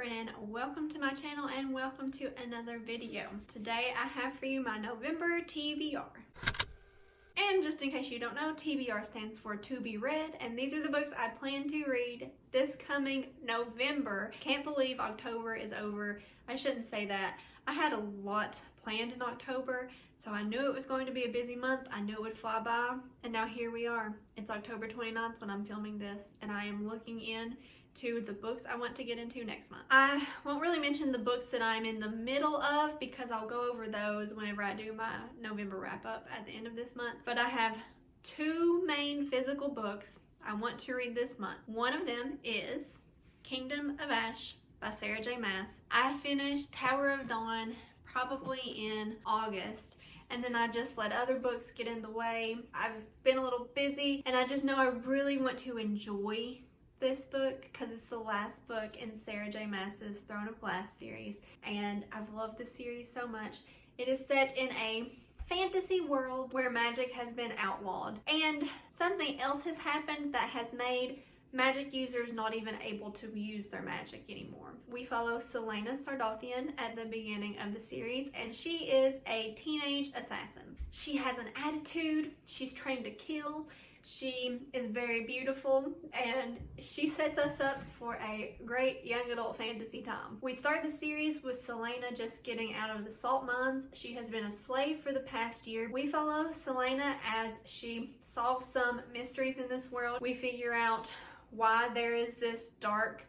Brennan. Welcome to my channel and welcome to another video. Today I have for you my November TBR. And just in case you don't know, TBR stands for to be read, and these are the books I plan to read this coming November. Can't believe October is over. I shouldn't say that. I had a lot planned in October, so I knew it was going to be a busy month. I knew it would fly by, and now here we are. It's October 29th when I'm filming this, and I am looking in to the books I want to get into next month. I won't really mention the books that I'm in the middle of because I'll go over those whenever I do my November wrap up at the end of this month. But I have two main physical books I want to read this month. One of them is Kingdom of Ash by Sarah J. Maas. I finished Tower of Dawn probably in August, and then I just let other books get in the way. I've been a little busy, and I just know I really want to enjoy this book because it's the last book in Sarah J. Maas's Throne of Glass series, and I've loved this series so much. It is set in a fantasy world where magic has been outlawed, and something else has happened that has made magic users not even able to use their magic anymore. We follow Celaena Sardothien at the beginning of the series, and she is a teenage assassin. She has an attitude, she's trained to kill, she is very beautiful, and she sets us up for a great young adult fantasy time. We start the series with Celaena just getting out of the salt mines. She has been a slave for the past year. We follow Celaena as she solves some mysteries in this world. We figure out why there is this dark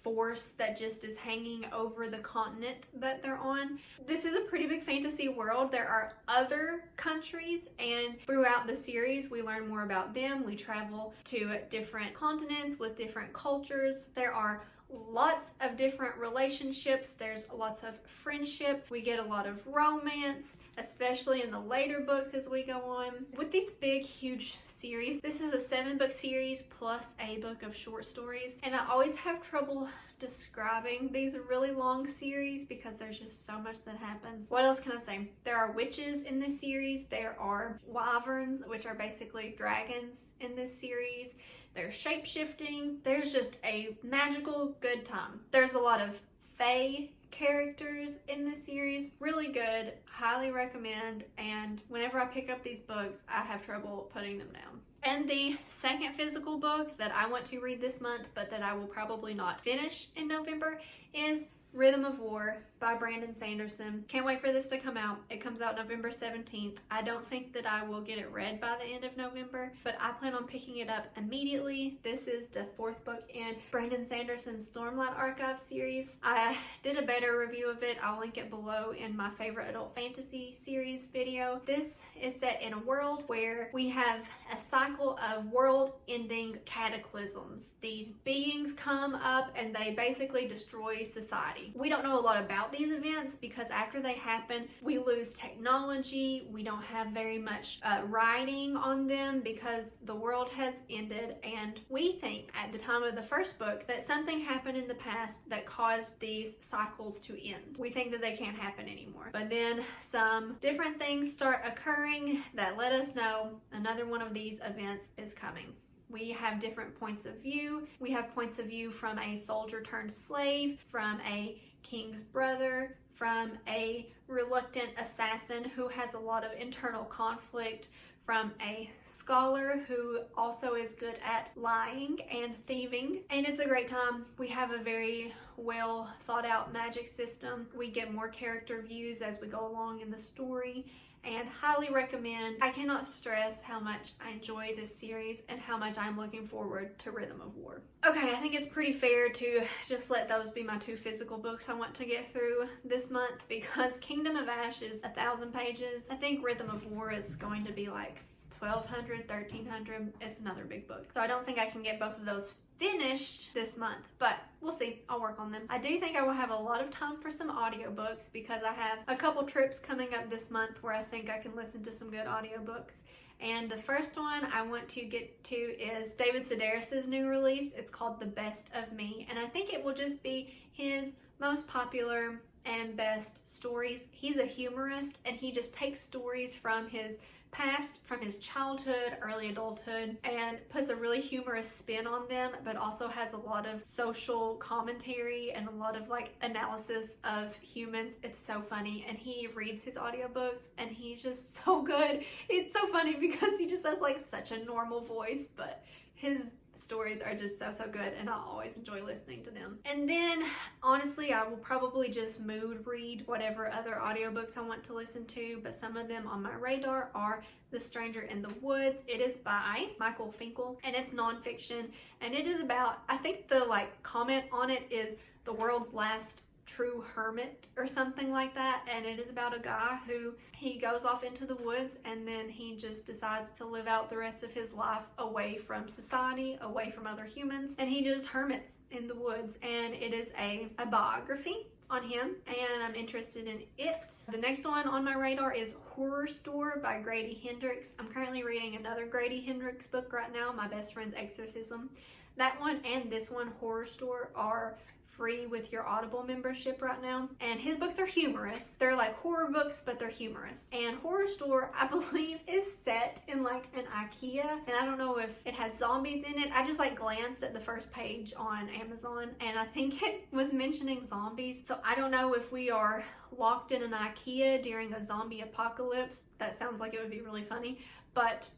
force that just is hanging over the continent that they're on. This is a pretty big fantasy world. There are other countries, and throughout the series we learn more about them. We travel to different continents with different cultures. There are lots of different relationships. There's lots of friendship. We get a lot of romance, especially in the later books as we go on. With these big, huge series, this is a 7-book series plus a book of short stories, and I always have trouble describing these really long series because there's just so much that happens. What else can I say? There are witches in this series. There are wyverns, which are basically dragons in this series. There's shape-shifting. There's just a magical good time. There's a lot of fae characters in this series. Really good, highly recommend, and whenever I pick up these books I have trouble putting them down. And the second physical book that I want to read this month but that I will probably not finish in November is Rhythm of War by Brandon Sanderson. Can't wait for this to come out. It comes out November 17th. I don't think that I will get it read by the end of November, but I plan on picking it up immediately. This is the 4th book in Brandon Sanderson's Stormlight Archive series. I did a better review of it. I'll link it below in my favorite adult fantasy series video. This is set in a world where we have a cycle of world-ending cataclysms. These beings come up and they basically destroy society. We don't know a lot about these events because after they happen we lose technology. We don't have very much writing on them because the world has ended, and we think at the time of the first book that something happened in the past that caused these cycles to end. We think that they can't happen anymore, but then some different things start occurring that let us know another one of these events is coming. We have different points of view. We have points of view from a soldier turned slave, from a king's brother, from a reluctant assassin who has a lot of internal conflict, from a scholar who also is good at lying and thieving. And it's a great time. We have a very well thought out magic system. We get more character views as we go along in the story, and highly recommend. I cannot stress how much I enjoy this series and how much I'm looking forward to Rhythm of War. Okay, I think it's pretty fair to just let those be my two physical books I want to get through this month because Kingdom of Ash is 1,000 pages. I think Rhythm of War is going to be like 1,200, 1,300. It's another big book. So I don't think I can get both of those finished this month, but we'll see. I'll work on them. I do think I will have a lot of time for some audiobooks because I have a couple trips coming up this month where I think I can listen to some good audiobooks. And the first one I want to get to is David Sedaris's new release. It's called The Best of Me, and I think it will just be his most popular and best stories. He's a humorist, and he just takes stories from his past from his childhood, early adulthood, and puts a really humorous spin on them, but also has a lot of social commentary and a lot of like analysis of humans. It's so funny, and he reads his audiobooks and he's just so good. It's so funny because he just has like such a normal voice, but his stories are just so good, and I always enjoy listening to them. And then honestly, I will probably just mood read whatever other audiobooks I want to listen to, but some of them on my radar are The Stranger in the Woods. It is by Michael Finkel, and it's nonfiction, and it is about, I think the like comment on it is the world's last true hermit or something like that, and it is about a guy who he goes off into the woods and then he just decides to live out the rest of his life away from society, away from other humans, and he just hermits in the woods. And it is a biography on him, and I'm interested in it. The next one on my radar is Horror Store by Grady Hendrix. I'm currently reading another Grady Hendrix book right now, My Best Friend's Exorcism. That one and this one, Horror Store, are free with your Audible membership right now, and his books are humorous. They're like horror books, but they're humorous. And Horror Store, I believe, is set in like an IKEA, and I don't know if it has zombies in it. I just like glanced at the first page on Amazon, and I think it was mentioning zombies, so I don't know if we are locked in an IKEA during a zombie apocalypse. That sounds like it would be really funny, but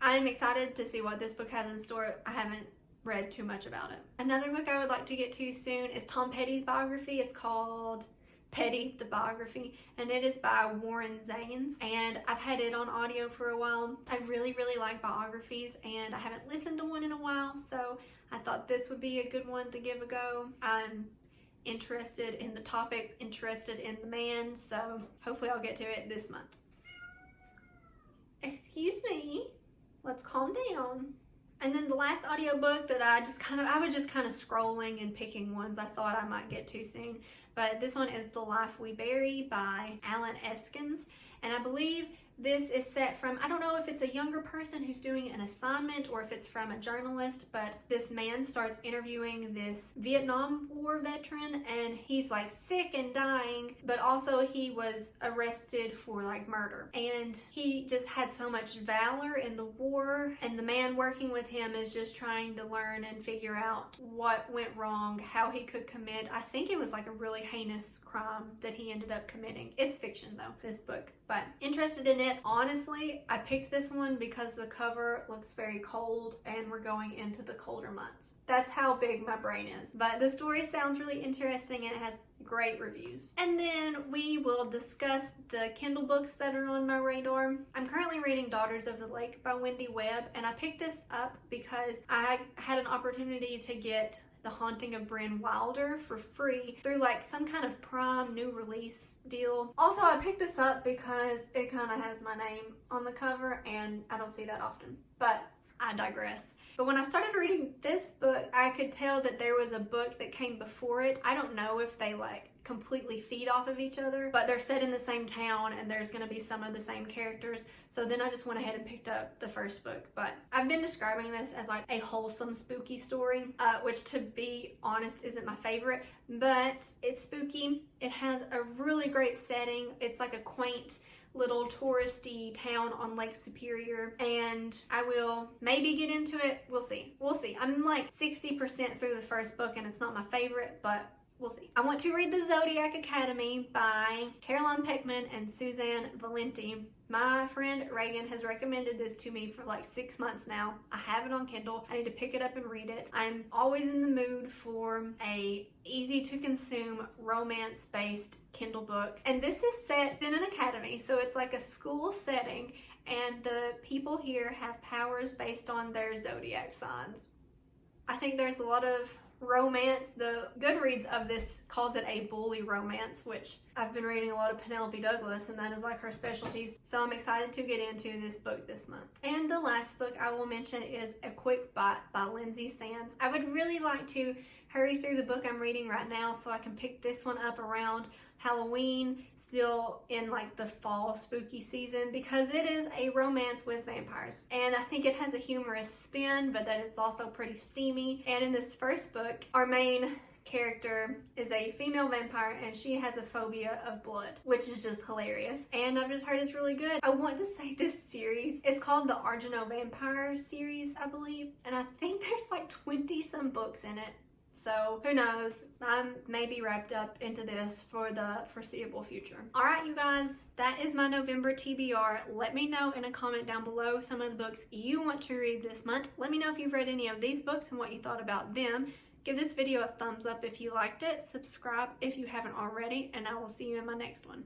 I'm excited to see what this book has in store. I haven't read too much about it. Another book I would like to get to soon is Tom Petty's biography. It's called Petty, the Biography, and it is by Warren Zanes, and I've had it on audio for a while. I really like biographies, and I haven't listened to one in a while, so I thought this would be a good one to give a go. I'm interested in the topics, interested in the man, so hopefully I'll get to it this month. Excuse me, let's calm down. And then the last audiobook that I was just kind of scrolling and picking ones I thought I might get to soon. But this one is The Life We Bury by Alan Eskens. And I believe this is set from, I don't know if it's a younger person who's doing an assignment or if it's from a journalist, but this man starts interviewing this Vietnam War veteran, and he's like sick and dying, but also he was arrested for like murder. And he just had so much valor in the war, and the man working with him is just trying to learn and figure out what went wrong, how he could commit, I think it was like a really heinous crime that he ended up committing. It's fiction though, this book, but interested in it. Honestly, I picked this one because the cover looks very cold and we're going into the colder months. That's how big my brain is. But the story sounds really interesting and it has great reviews. And then we will discuss the Kindle books that are on my radar. I'm currently reading Daughters of the Lake by Wendy Webb, and I picked this up because I had an opportunity to get The Haunting of Bryn Wilder for free through like some kind of Prime new release deal. Also, I picked this up because it kind of has my name on the cover and I don't see that often, but I digress. But when I started reading this book, I could tell that there was a book that came before it. I don't know if they like completely feed off of each other, but they're set in the same town and there's going to be some of the same characters. So then I just went ahead and picked up the first book. But I've been describing this as like a wholesome spooky story, which to be honest isn't my favorite, but it's spooky. It has a really great setting. It's like a quaint little touristy town on Lake Superior, and I will maybe get into it. We'll see. I'm like 60% through the first book and it's not my favorite, but we'll see. I want to read the Zodiac Academy by Caroline Peckman and Suzanne Valenti. My friend Reagan has recommended this to me for like 6 months now. I have it on Kindle. I need to pick it up and read it. I'm always in the mood for a easy to consume romance-based Kindle book. And this is set in an academy, so it's like a school setting, and the people here have powers based on their zodiac signs. I think there's a lot of romance. The Goodreads of this calls it a bully romance, which I've been reading a lot of Penelope Douglas and that is like her specialties, so I'm excited to get into this book this month. And the last book I will mention is A Quick Bite by Lindsay Sands. I would really like to hurry through the book I'm reading right now so I can pick this one up around Halloween, still in like the fall spooky season, because it is a romance with vampires, and I think it has a humorous spin, but that it's also pretty steamy. And in this first book, our main character is a female vampire and she has a phobia of blood, which is just hilarious. And I've just heard it's really good. I want to say this series, it's called the Argento Vampire series, I believe. And I think there's like 20 some books in it. So who knows, I may be wrapped up into this for the foreseeable future. All right, you guys, that is my November TBR. Let me know in a comment down below some of the books you want to read this month. Let me know if you've read any of these books and what you thought about them. Give this video a thumbs up if you liked it. Subscribe if you haven't already, and I will see you in my next one.